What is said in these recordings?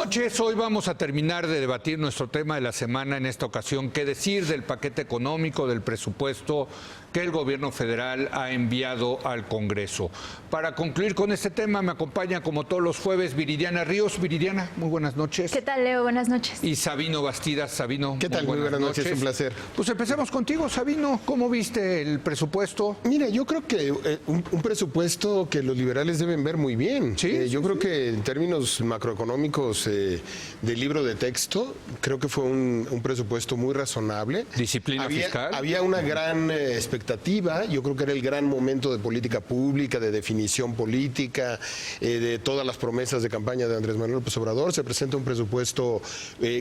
noches. Hoy vamos a terminar de debatir nuestro tema de la semana en esta ocasión. ¿Qué decir del paquete económico, del presupuesto que el gobierno federal ha enviado al Congreso? Para concluir con este tema me acompaña como todos los jueves Viridiana Ríos. Viridiana, muy buenas noches. ¿Qué tal, Leo? Buenas noches. Y Sabino Bastidas. Sabino, ¿qué tal? Muy buenas noches, un placer. Pues empecemos contigo, Sabino. ¿Cómo viste el presupuesto? Mira, yo creo que un presupuesto que los liberales deben ver muy bien. Sí, yo creo que en términos macroeconómicos del libro de texto, creo que fue un presupuesto muy razonable. Disciplina fiscal. Había una gran expectativa. Yo creo que era el gran momento de política pública, de definición política, de todas las promesas de campaña de Andrés Manuel López Obrador. Se presenta un presupuesto...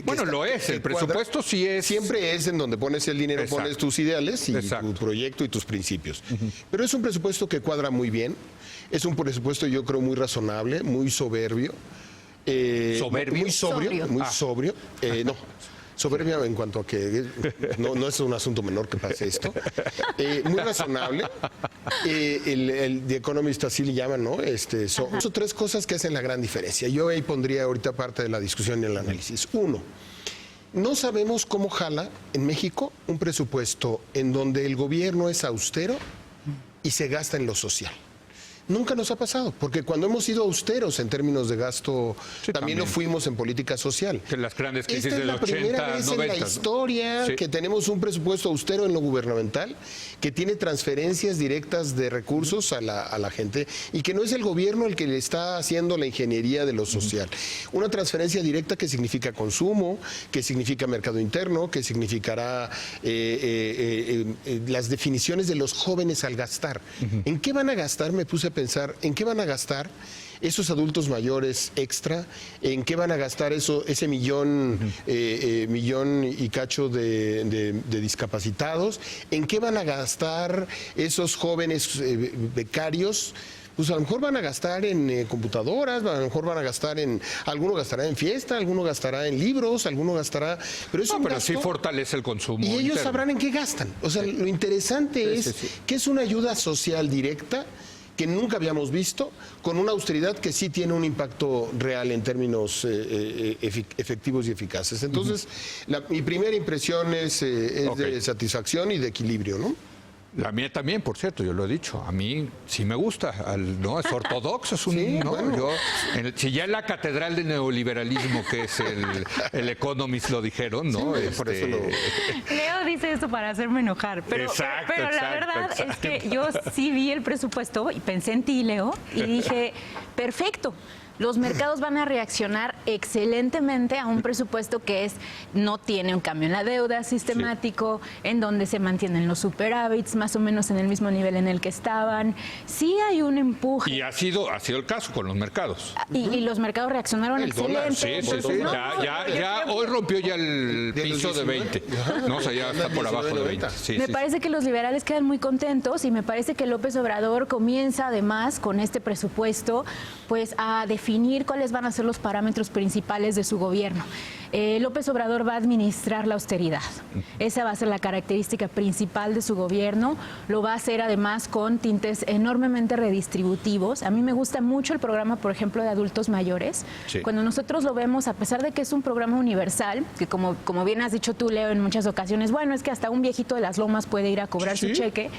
bueno, lo es. El presupuesto sí es... Siempre es en donde pones el dinero, Exacto. pones tus ideales y Exacto. tu proyecto y tus principios. Pero es un presupuesto que cuadra muy bien. Es un presupuesto, yo creo, muy razonable, muy soberbio. ¿Soberbio? Muy sobrio. Muy Ah. sobrio. No. Soberbia en cuanto a que no es un asunto menor que pase esto. Muy razonable. El The Economist así le llaman, ¿no? Son tres cosas que hacen la gran diferencia. Yo ahí pondría ahorita parte de la discusión y el análisis. Uno, no sabemos cómo jala en México un presupuesto en donde el gobierno es austero y se gasta en lo social. Nunca nos ha pasado, porque cuando hemos sido austeros en términos de gasto, también lo fuimos en política social. Que las grandes crisis Esta es del la 80, primera vez 90, en la historia ¿no? que tenemos un presupuesto austero en lo gubernamental, que tiene transferencias directas de recursos a la gente y que no es el gobierno el que le está haciendo la ingeniería de lo social. Una transferencia directa que significa consumo, que significa mercado interno, que significará las definiciones de los jóvenes al gastar. ¿En qué van a gastar? Me puse a pensar, ¿en qué van a gastar esos adultos mayores extra? ¿En qué van a gastar ese millón y cacho de discapacitados? ¿En qué van a gastar esos jóvenes becarios? Pues a lo mejor van a gastar en computadoras, a lo mejor van a gastar alguno gastará en fiesta, alguno gastará en libros, alguno gastará... Pero sí fortalece el consumo y ellos interno. sabrán en qué gastan. O sea, lo interesante es que es una ayuda social directa que nunca habíamos visto, con una austeridad que sí tiene un impacto real en términos efectivos y eficaces. Entonces, mi primera impresión es de satisfacción y de equilibrio, ¿no? La mía también, por cierto, yo lo he dicho. A mí sí me gusta, ¿no? Es ortodoxo, es un... Sí, ¿no? bueno. Si ya en la catedral de neoliberalismo, que es el Economist, lo dijeron, ¿no? Sí, por eso Leo dice esto para hacerme enojar, pero la verdad es que yo sí vi el presupuesto y pensé en ti, Leo, y dije, perfecto. Los mercados van a reaccionar excelentemente a un presupuesto que no tiene un cambio en la deuda sistemático, en donde se mantienen los superávits más o menos en el mismo nivel en el que estaban. Sí hay un empuje. Y ha sido el caso con los mercados. Y los mercados reaccionaron excelente. Sí. Entonces, Hoy rompió ya el piso de 20. No, o sea, ya está por abajo de 20. Me parece que los liberales quedan muy contentos y me parece que López Obrador comienza además con este presupuesto pues a definir cuáles van a ser los parámetros principales de su gobierno. López Obrador va a administrar la austeridad. Esa va a ser la característica principal de su gobierno. Lo va a hacer además con tintes enormemente redistributivos. A mí me gusta mucho el programa, por ejemplo, de adultos mayores. Sí. Cuando nosotros lo vemos, a pesar de que es un programa universal, que como bien has dicho tú, Leo, en muchas ocasiones, bueno, es que hasta un viejito de las lomas puede ir a cobrar su cheque.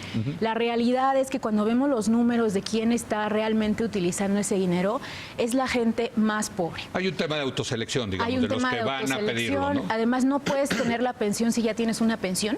La realidad es que cuando vemos los números de quién está realmente utilizando ese dinero, es la gente más pobre. Hay un tema de autoselección, digamos, de los que van a pedirlo, ¿no? Además, no puedes tener la pensión si ya tienes una pensión,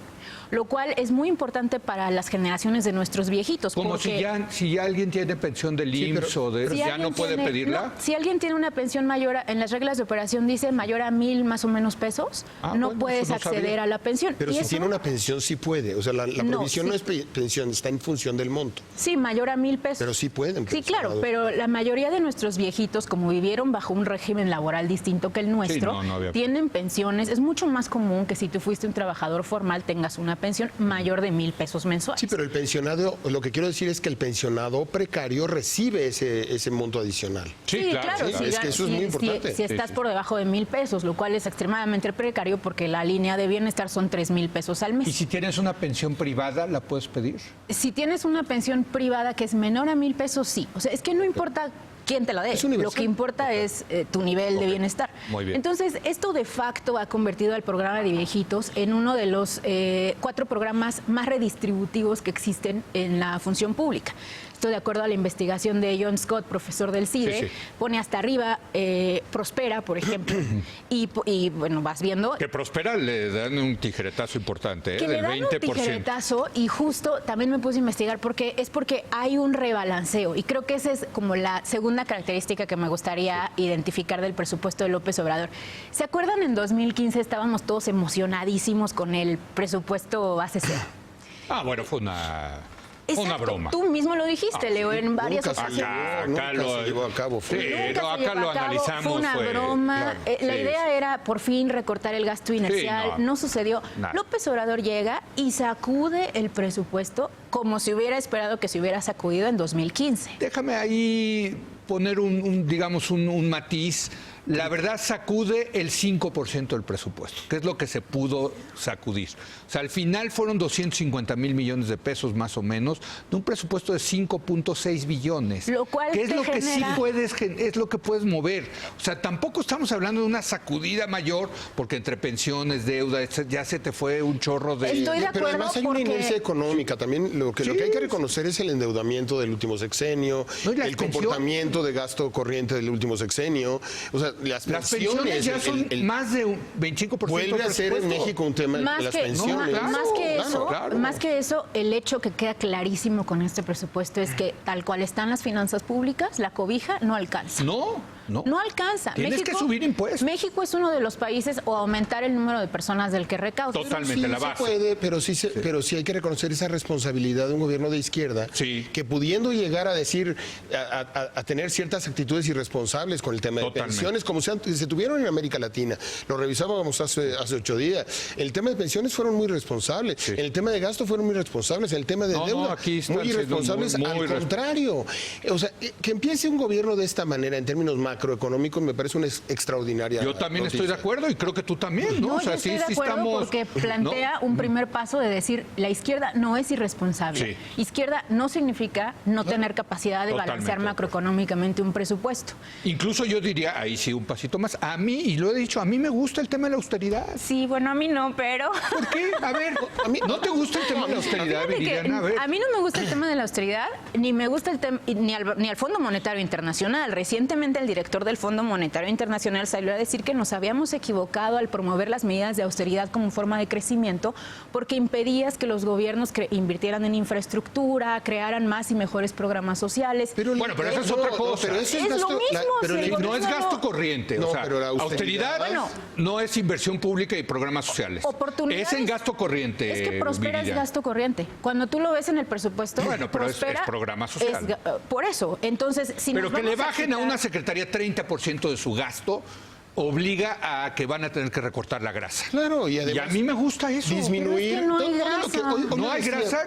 lo cual es muy importante para las generaciones de nuestros viejitos. Como porque si ya alguien tiene pensión del IMSS o de... si ¿Ya no puede pedirla? No, si alguien tiene una pensión mayor, en las reglas de operación dice mayor a 1,000 más o menos pesos, no puedes acceder a la pensión. Pero si tiene una pensión sí puede, o sea, la provisión no es pensión, está en función del monto. Sí, mayor a 1,000 pesos. Pero sí pueden. Sí, claro, pero la mayoría de nuestros viejitos, como vivieron bajo un régimen laboral distinto que el nuestro, tienen pensiones. Es mucho más común que si tú fuiste un trabajador formal tengas una pensión mayor de 1,000 pesos mensuales. Sí, pero el pensionado, lo que quiero decir es que el pensionado precario recibe ese monto adicional. Sí, claro. Sí, es que eso es muy importante. Si estás por debajo de 1,000 pesos, lo cual es extremadamente precario porque la línea de bienestar son 3,000 pesos al mes. ¿Y si tienes una pensión privada, la puedes pedir? Si tienes una pensión privada que es menor a 1,000 pesos, sí. O sea, es que no importa quién te la dé. Es Lo universal. que importa es tu nivel de bienestar. Muy bien. Entonces, esto de facto ha convertido al programa de viejitos en uno de los 4 programas más redistributivos que existen en la función pública. Esto de acuerdo a la investigación de John Scott, profesor del CIDE, Sí. pone hasta arriba Prospera, por ejemplo, y bueno, vas viendo Que Prospera le dan un tijeretazo importante, que le del dan un 20%. tijeretazo, y justo también me puse a investigar porque hay un rebalanceo, y creo que esa es como la segunda característica que me gustaría identificar del presupuesto de López Obrador. ¿Se acuerdan? En 2015 estábamos todos emocionadísimos con el presupuesto base cero. Bueno, fue una Exacto. broma. Tú mismo lo dijiste, Leo, en varias Nunca se ocasiones. llevó, nunca se llevó a cabo. Sí, Nunca no, se acá llevó lo a cabo, analizamos. fue una broma. claro, La sí. idea era por fin recortar el gasto inercial. no. No sucedió. Nada. López Obrador llega y sacude el presupuesto como si hubiera esperado que se hubiera sacudido en 2015. Déjame ahí poner digamos, un matiz. La verdad, sacude el 5% del presupuesto, que es lo que se pudo sacudir. O sea, al final fueron 250,000 millones de pesos más o menos, de un presupuesto de 5.6 billones. Lo cual que es te lo que sí genera- es lo que puedes mover. O sea, tampoco estamos hablando de una sacudida mayor, porque entre pensiones, deuda, ya se te fue un chorro de... Estoy de Pero acuerdo además hay porque- una inercia económica. También lo que hay que reconocer es el endeudamiento del último sexenio, No, y las el comportamiento de gasto corriente del último sexenio. O sea, las pensiones ya son más de un 25% vuelve del a ser en presupuesto. México un tema de las pensiones. claro, Más que eso, el hecho que queda clarísimo con este presupuesto es que tal cual están las finanzas públicas, la cobija no alcanza. No alcanza. Tienes que subir impuestos. México es uno de los países, o aumentar el número de personas del que recauda. Totalmente, Sí la se base. puede, pero sí hay que reconocer esa responsabilidad de un gobierno de izquierda Sí. que pudiendo llegar a decir, a tener ciertas actitudes irresponsables con el tema de Totalmente. pensiones, como se tuvieron en América Latina. Lo revisábamos hace 8 días. El tema de pensiones fueron muy responsables. Sí. En el tema de gasto fueron muy responsables. En el tema de No, deuda, aquí están muy siendo irresponsables. muy Al contrario. O sea, que empiece un gobierno de esta manera en términos macroeconómicos me parece una extraordinaria Yo también noticia. estoy de acuerdo y creo que tú también, ¿no? No, yo estoy de acuerdo porque plantea un primer paso de decir la izquierda no es irresponsable. Sí. Izquierda no significa no tener capacidad de Totalmente. balancear macroeconómicamente un presupuesto. Incluso yo diría, ahí sí, un pasito más. A mí, y lo he dicho, a mí me gusta el tema de la austeridad. Sí, bueno, a mí no, pero... ¿Por qué? A ver, ¿no te gusta el tema de la austeridad, Fíjate que Viridiana? A ver. a mí no me gusta el tema de la austeridad, ni me gusta el tema, ni al Fondo Monetario Internacional. Recientemente el director del Fondo Monetario Internacional salió a decir que nos habíamos equivocado al promover las medidas de austeridad como forma de crecimiento, porque impedías que los gobiernos invirtieran en infraestructura, crearan más y mejores programas sociales. Bueno, pero eso es otra cosa. Pero eso Es lo mismo, pero si el Sí, no es gobierno gasto corriente. No, o sea, pero la austeridad austeridad- no es inversión pública y programas sociales. Oportunidades. Es en gasto corriente. Es que Prospera es Viridiana. gasto corriente. Cuando tú lo ves en el presupuesto, Bueno, pero es Prospera programa social. por eso. Entonces, si Pero nos que le vamos bajen a quitar- una secretaría 30% de su gasto obliga a que van a tener que recortar la grasa. Claro, y además a mí me gusta eso. disminuir Pero es que no hay todo lo grasa. que hoy No hay decía- grasa,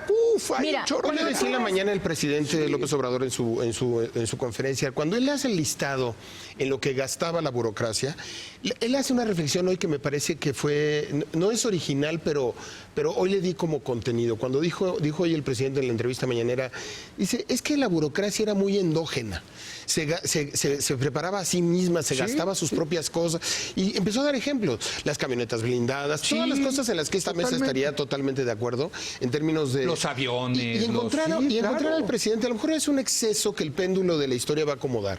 hay Mira, un chorro Hoy de le decía en la grasa. mañana el presidente López Obrador en su conferencia, cuando él hace el listado en lo que gastaba la burocracia, él hace una reflexión hoy que me parece que no es original, pero hoy le di como contenido. Cuando dijo hoy el presidente en la entrevista mañanera, dice, es que la burocracia era muy endógena. Se preparaba a sí misma, se gastaba sus propias cosas y empezó a dar ejemplos. Las camionetas blindadas, todas las cosas en las que esta mesa estaría totalmente de acuerdo en términos de... Los aviones, Y encontrar, los- sí, encontrar claro. al presidente, a lo mejor es un exceso que el péndulo de la historia va a acomodar.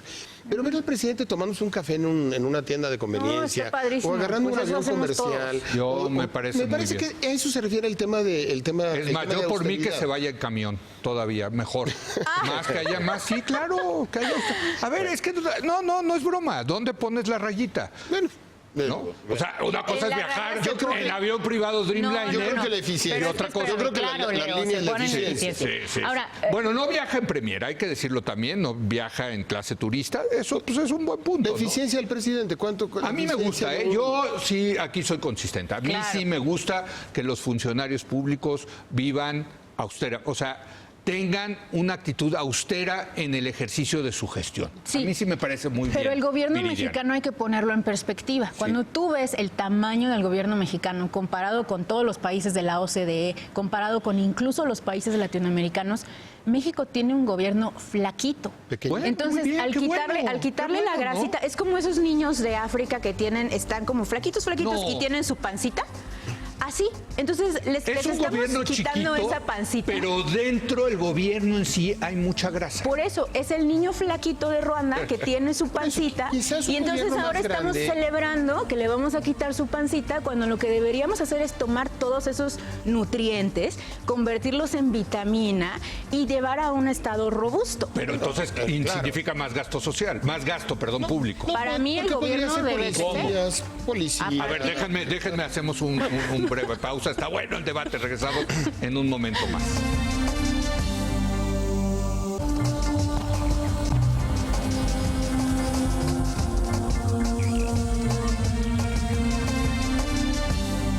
Pero ver al presidente tomándose un café en una tienda de conveniencia está padrísimo. o agarrando Pues un eso avión hacemos comercial. Yo me parece muy bien. que a eso se refiere el tema de... Es más, yo por mí que se vaya en camión, todavía, mejor. Más que haya más, sí, claro. Que haya... A ver, es que no es broma. ¿Dónde pones la rayita? Bueno, ¿No? O sea, una cosa es la viajar raya se pone- en avión privado Dreamliner. yo creo que la eficiencia. Pero Y es otra que cosa, yo creo que claro, la Leo, línea es se la pone en eficiencia. eficiencia. Sí. Ahora, Bueno, no viaja en Premier, hay que decirlo también, no viaja en clase turista, eso pues es un buen punto. La ¿no? eficiencia del presidente, ¿cuánto? A mí me gusta, ¿eh? Yo sí, aquí soy consistente. A mí Claro. sí me gusta que los funcionarios públicos vivan austera, o sea, tengan una actitud austera en el ejercicio de su gestión. Sí. A mí sí me parece muy bien. pero el gobierno Viridiana. mexicano hay que ponerlo en perspectiva. Cuando tú ves el tamaño del gobierno mexicano comparado con todos los países de la OCDE, comparado con incluso los países latinoamericanos, México tiene un gobierno flaquito. Pequeño. Bueno, Entonces, muy bien, al qué quitarle bueno, la grasita, ¿no? es como esos niños de África que están como flaquitos No. y tienen su pancita. Así. Entonces, les Es un estamos gobierno quitando chiquito, esa pancita. pero dentro del gobierno en sí hay mucha grasa. Por eso, es el niño flaquito de Ruanda que tiene su pancita. Quizás un Y entonces gobierno ahora más estamos grande. celebrando que le vamos a quitar su pancita cuando lo que deberíamos hacer es tomar todos esos nutrientes, convertirlos en vitamina y llevar a un estado robusto. Pero entonces significa más gasto social, más gasto, perdón, público. Para mí el Porque podría gobierno ser debe ser. policías. A ver, déjenme hacemos un breve pausa. Está bueno el debate, regresamos en un momento más.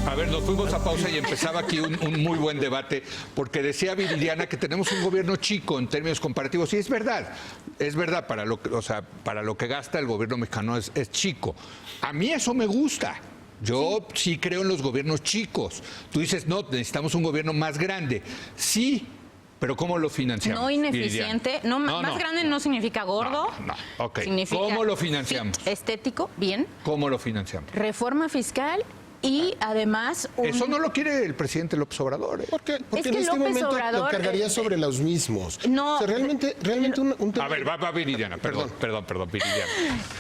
A ver, nos fuimos a pausa y empezaba aquí un muy buen debate, porque decía Viridiana que tenemos un gobierno chico en términos comparativos, y es verdad, para lo que gasta el gobierno mexicano es chico. A mí eso me gusta. Yo sí creo en los gobiernos chicos. Tú dices, no, necesitamos un gobierno más grande. Sí, pero ¿cómo lo financiamos? No ineficiente, más grande no significa gordo. No, ok. Significa ¿Cómo lo financiamos? Estético, bien. ¿Cómo lo financiamos? Reforma fiscal y además Eso no lo quiere el presidente López Obrador. Porque Es que en este López momento Obrador, lo cargaría sobre los mismos. no, O sea, realmente un tema. A ver, va Viridiana, perdón, Viridiana.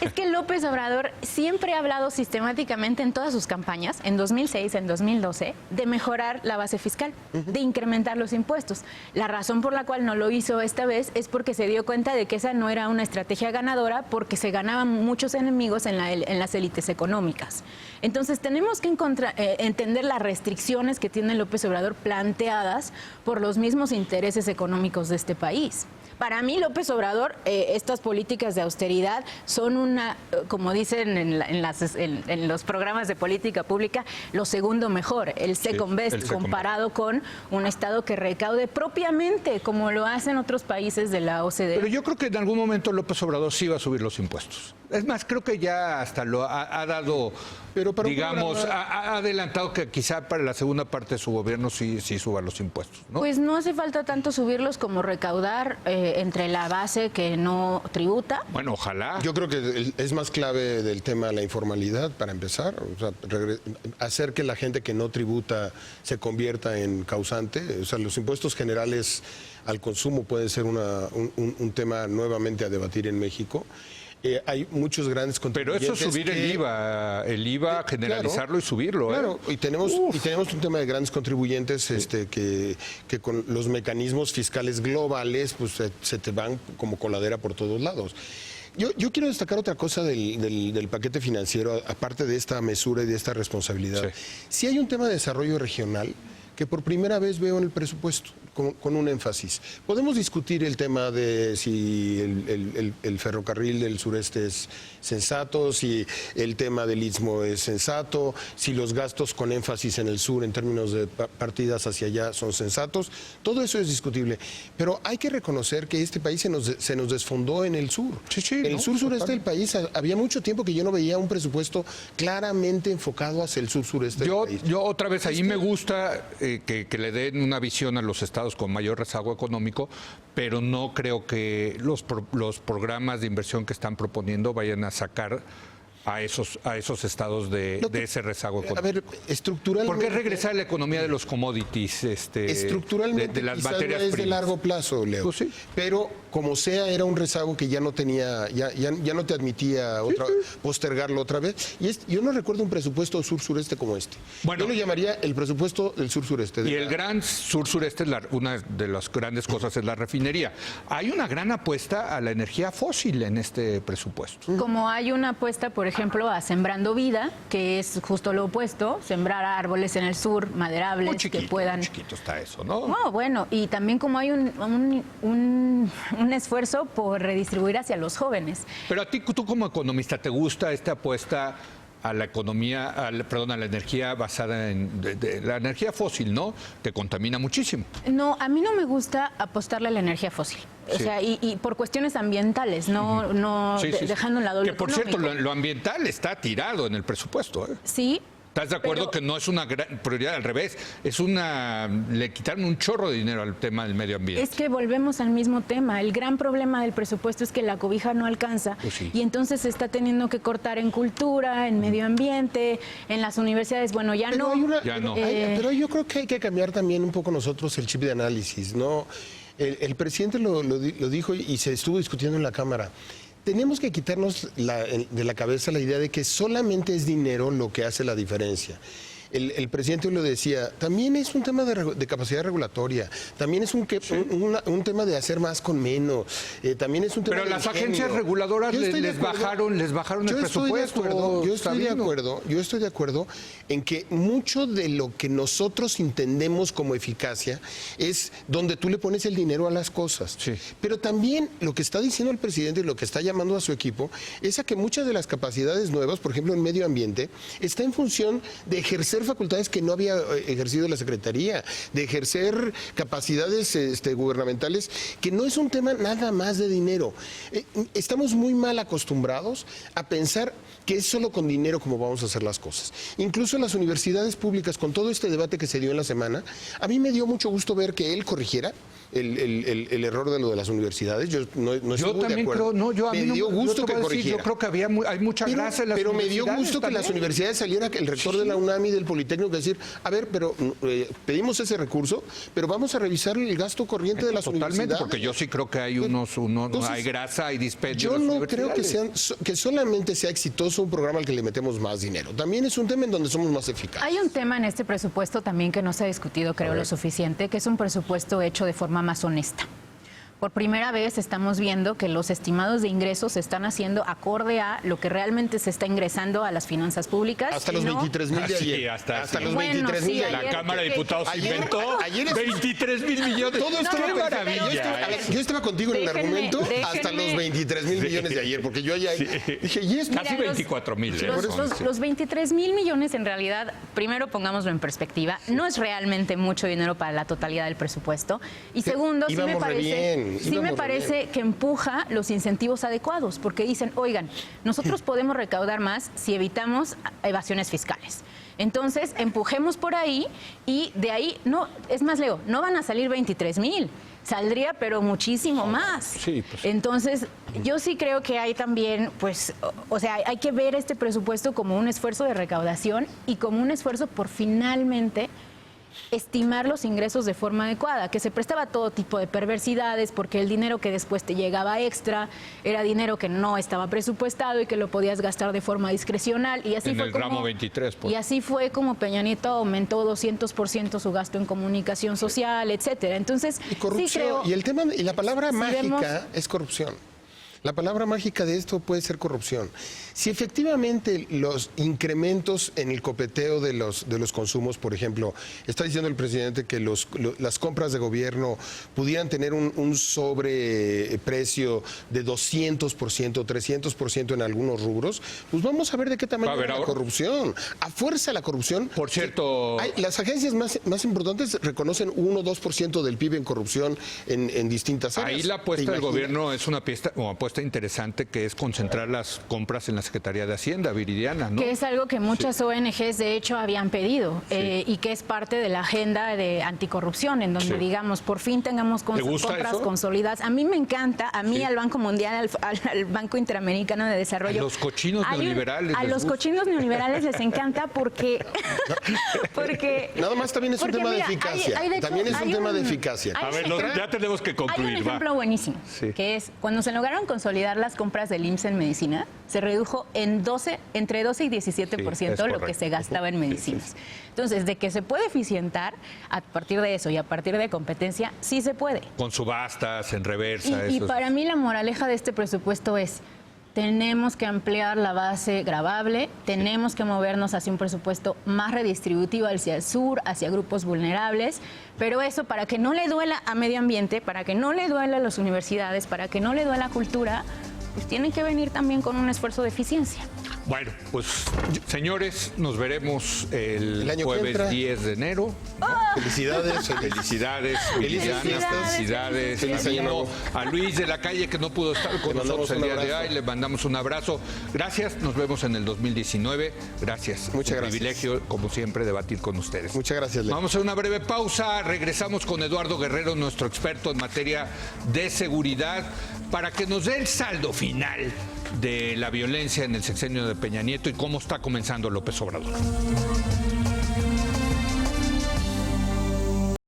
Es que López Obrador siempre ha hablado sistemáticamente en todas sus campañas, en 2006, en 2012, de mejorar la base fiscal, de incrementar los impuestos. La razón por la cual no lo hizo esta vez es porque se dio cuenta de que esa no era una estrategia ganadora, porque se ganaban muchos enemigos en las élites económicas. Entonces tenemos que entender las restricciones que tiene López Obrador planteadas por los mismos intereses económicos de este país. Para mí, López Obrador, estas políticas de austeridad son como dicen en los programas de política pública, lo segundo mejor, el second best, comparado con un Estado que recaude propiamente, como lo hacen otros países de la OCDE. Pero yo creo que en algún momento López Obrador sí va a subir los impuestos. Es más, creo que ya hasta lo ha dado, Pero para un digamos, programa- ha adelantado que quizá para la segunda parte de su gobierno sí suba los impuestos, ¿no? Pues no hace falta tanto subirlos como recaudar entre la base que no tributa. Bueno, ojalá. Yo creo que es más clave del tema la informalidad, para empezar. O sea, hacer que la gente que no tributa se convierta en causante. O sea, los impuestos generales al consumo pueden ser un tema nuevamente a debatir en México. Hay muchos grandes Pero contribuyentes. eso subir el IVA, generalizarlo y subirlo. Claro, y tenemos un tema de grandes contribuyentes que con los mecanismos fiscales globales pues se te van como coladera por todos lados. Yo quiero destacar otra cosa del paquete financiero, aparte de esta mesura y de esta responsabilidad. Sí hay un tema de desarrollo regional que por primera vez veo en el presupuesto, con un énfasis. Podemos discutir el tema de si el ferrocarril del sureste es sensato, si el tema del Istmo es sensato, si los gastos con énfasis en el sur en términos de partidas hacia allá son sensatos. Todo eso es discutible. Pero hay que reconocer que este país se nos desfondó en el sur. En el sur-sureste del país había mucho tiempo que yo no veía un presupuesto claramente enfocado hacia el sur-sureste del país. Yo otra vez ahí me gusta que le den una visión a los estados con mayor rezago económico, pero no creo que los programas de inversión que están proponiendo vayan a sacar a esos estados de ese rezago económico. A ver, estructuralmente... Porque es regresar a la economía de los commodities, estructuralmente de las quizás materias no es de primas. largo plazo, Leo. Pues sí. Pero como sea, era un rezago que ya no tenía, ya no te admitía postergarlo otra vez. Y yo no recuerdo un presupuesto sur-sureste como este. Bueno, yo lo llamaría el presupuesto del sur-sureste. Y el gran sur-sureste, una de las grandes cosas es la refinería. Hay una gran apuesta a la energía fósil en este presupuesto. Como hay una apuesta, por ejemplo, a Sembrando Vida, que es justo lo opuesto, sembrar árboles en el sur, maderables, que puedan... Muy chiquito está eso, ¿no? No, bueno, y también como hay un esfuerzo por redistribuir hacia los jóvenes. Pero a ti, tú como economista, ¿te gusta esta apuesta a la economía, a la energía basada de la energía fósil, ¿no? Que contamina muchísimo. No, a mí no me gusta apostarle a la energía fósil. O sea, y por cuestiones ambientales, no Sí. dejando un lado lo que por cierto, económico. lo ambiental está tirado en el presupuesto, ¿eh? Sí, ¿Estás de acuerdo que no es una gran prioridad? Al revés, le quitaron un chorro de dinero al tema del medio ambiente. Es que volvemos al mismo tema. El gran problema del presupuesto es que la cobija no alcanza, Pues sí. y entonces se está teniendo que cortar en cultura, en medio ambiente, en las universidades. Bueno, ya Pero no. Ya no. Pero yo creo que hay que cambiar también un poco nosotros el chip de análisis, ¿no? El presidente lo dijo y se estuvo discutiendo en la Cámara. Tenemos que quitarnos de la cabeza la idea de que solamente es dinero lo que hace la diferencia. El presidente lo decía, también es un tema de capacidad regulatoria, también es un tema de hacer más con menos, también es un tema Pero de las ingenio. agencias reguladoras Yo estoy de les acuerdo. bajaron el presupuesto. Yo estoy de acuerdo en que mucho de lo que nosotros entendemos como eficacia es donde tú le pones el dinero a las cosas. Sí. Pero también lo que está diciendo el presidente y lo que está llamando a su equipo es a que muchas de las capacidades nuevas, por ejemplo en medio ambiente, está en función de ejercer facultades que no había ejercido la Secretaría, de ejercer capacidades gubernamentales, que no es un tema nada más de dinero. Estamos muy mal acostumbrados a pensar que es solo con dinero como vamos a hacer las cosas. Incluso en las universidades públicas, con todo este debate que se dio en la semana, a mí me dio mucho gusto ver que él corrigiera el error de lo de las universidades. Yo no estoy Yo muy de también acuerdo. creo, no, yo a mí me no, dio gusto yo te que voy a decir, corrigiera. yo creo que hay mucha grasa en las Pero me dio universidades gusto que también. las universidades saliera el rector de la UNAM y del Politécnico que decir, a ver, pero pedimos ese recurso, pero vamos a revisar el gasto corriente de las Totalmente, universidades. porque yo sí creo que hay Entonces, hay grasa, hay dispendio. Yo en las no creo que universidades. que solamente sea exitoso un programa al que le metemos más dinero. También es un tema en donde somos más eficaces. Hay un tema en este presupuesto también que no se ha discutido, creo, lo suficiente, que es un presupuesto hecho de forma más honesta. Por primera vez estamos viendo que los estimados de ingresos se están haciendo acorde a lo que realmente se está ingresando a las finanzas públicas. Hasta y los no- 23,000 de Sí, ayer. hasta los Bueno, 23,000 sí, de ayer- ayer. La Cámara de Diputados Ayer- inventó ayer 23,000 millones. Todo esto ¡Qué era perfecto. maravilla! A ver, yo estaba contigo en el Déjenme- argumento hasta déjenme- los 23,000 millones de ayer, porque yo ya dije, ¿y esto? Casi 24,000. Los 23,000 millones, en realidad, primero pongámoslo en perspectiva, no es realmente mucho dinero para la totalidad del presupuesto. Y segundo, sí me íbamos re parece, bien, sí me íbamos re parece bien. que empuja los incentivos adecuados, porque dicen, oigan, nosotros podemos recaudar más si evitamos evasiones fiscales. Entonces, empujemos por ahí y de ahí, no, es más, Leo, no van a salir 23,000. Saldría, pero muchísimo más. Sí, pues. Entonces, yo sí creo que hay también, pues, o sea, hay que ver este presupuesto como un esfuerzo de recaudación y como un esfuerzo por finalmente estimar los ingresos de forma adecuada, que se prestaba a todo tipo de perversidades, porque el dinero que después te llegaba extra era dinero que no estaba presupuestado y que lo podías gastar de forma discrecional. Y así En fue el como, ramo 23, pues. Y así fue como Peña Nieto aumentó 200% su gasto en comunicación social, etcétera. Entonces, Y corrupción. sí creo... Y el tema, y la palabra Si mágica vemos- es corrupción. La palabra mágica de esto puede ser corrupción. Si efectivamente los incrementos en el copeteo de los consumos, por ejemplo, está diciendo el presidente que las compras de gobierno pudieran tener un sobreprecio de 200%, 300% en algunos rubros, pues vamos a ver de qué Va a tamaño haber es la ahora. corrupción. A fuerza la corrupción. Por cierto, Las agencias más importantes reconocen 1 o 2% del PIB en corrupción en distintas áreas. ahí la apuesta ¿Te del imaginas? gobierno es una apuesta interesante, que es concentrar las compras en la Secretaría de Hacienda, Viridiana, ¿no? Que es algo que muchas ONGs de hecho habían pedido y que es parte de la agenda de anticorrupción, en donde Sí. digamos por fin tengamos ¿Te gusta compras eso? consolidadas. A mí me encanta, a mí Sí. al Banco Mundial, al Banco Interamericano de Desarrollo. A los cochinos neoliberales A les los gusta. cochinos neoliberales les encanta porque Nada más también es un porque, tema mira, de eficacia. de hecho, También es un hay tema de eficacia. hay A un ver, ejemplo- ya tenemos que Hay concluir. un va. ejemplo buenísimo, Sí. que es cuando se lograron consolidar las compras del IMSS en medicina, se redujo entre 12 y 17% Sí, es lo que correcto. se gastaba en Sí, sí, medicinas. sí. Entonces, de que se puede eficientar a partir de eso y a partir de competencia, sí se puede. Con subastas, en reversa. Y eso es- para mí la moraleja de este presupuesto es, tenemos que ampliar la base gravable, tenemos que movernos hacia un presupuesto más redistributivo hacia el sur, hacia grupos vulnerables, pero eso para que no le duela a medio ambiente, para que no le duela a las universidades, para que no le duela a cultura, pues tiene que venir también con un esfuerzo de eficiencia. Bueno, pues señores, nos veremos el año que jueves entra. 10 de enero. Felicidades. Felicidades, Viridiana, fiestas. felicidades Feliz año nuevo. a Luis de la Calle, que no pudo estar con Le nosotros mandamos el un día de abrazo. hoy. Le mandamos un abrazo. Gracias, nos vemos en el 2019. Gracias. Muchas Un gracias. privilegio, como siempre, debatir con ustedes. Muchas gracias, Leo. Vamos a una breve pausa. Regresamos con Eduardo Guerrero, nuestro experto en materia de seguridad, para que nos dé el saldo final de la violencia en el sexenio de Peña Nieto y cómo está comenzando López Obrador.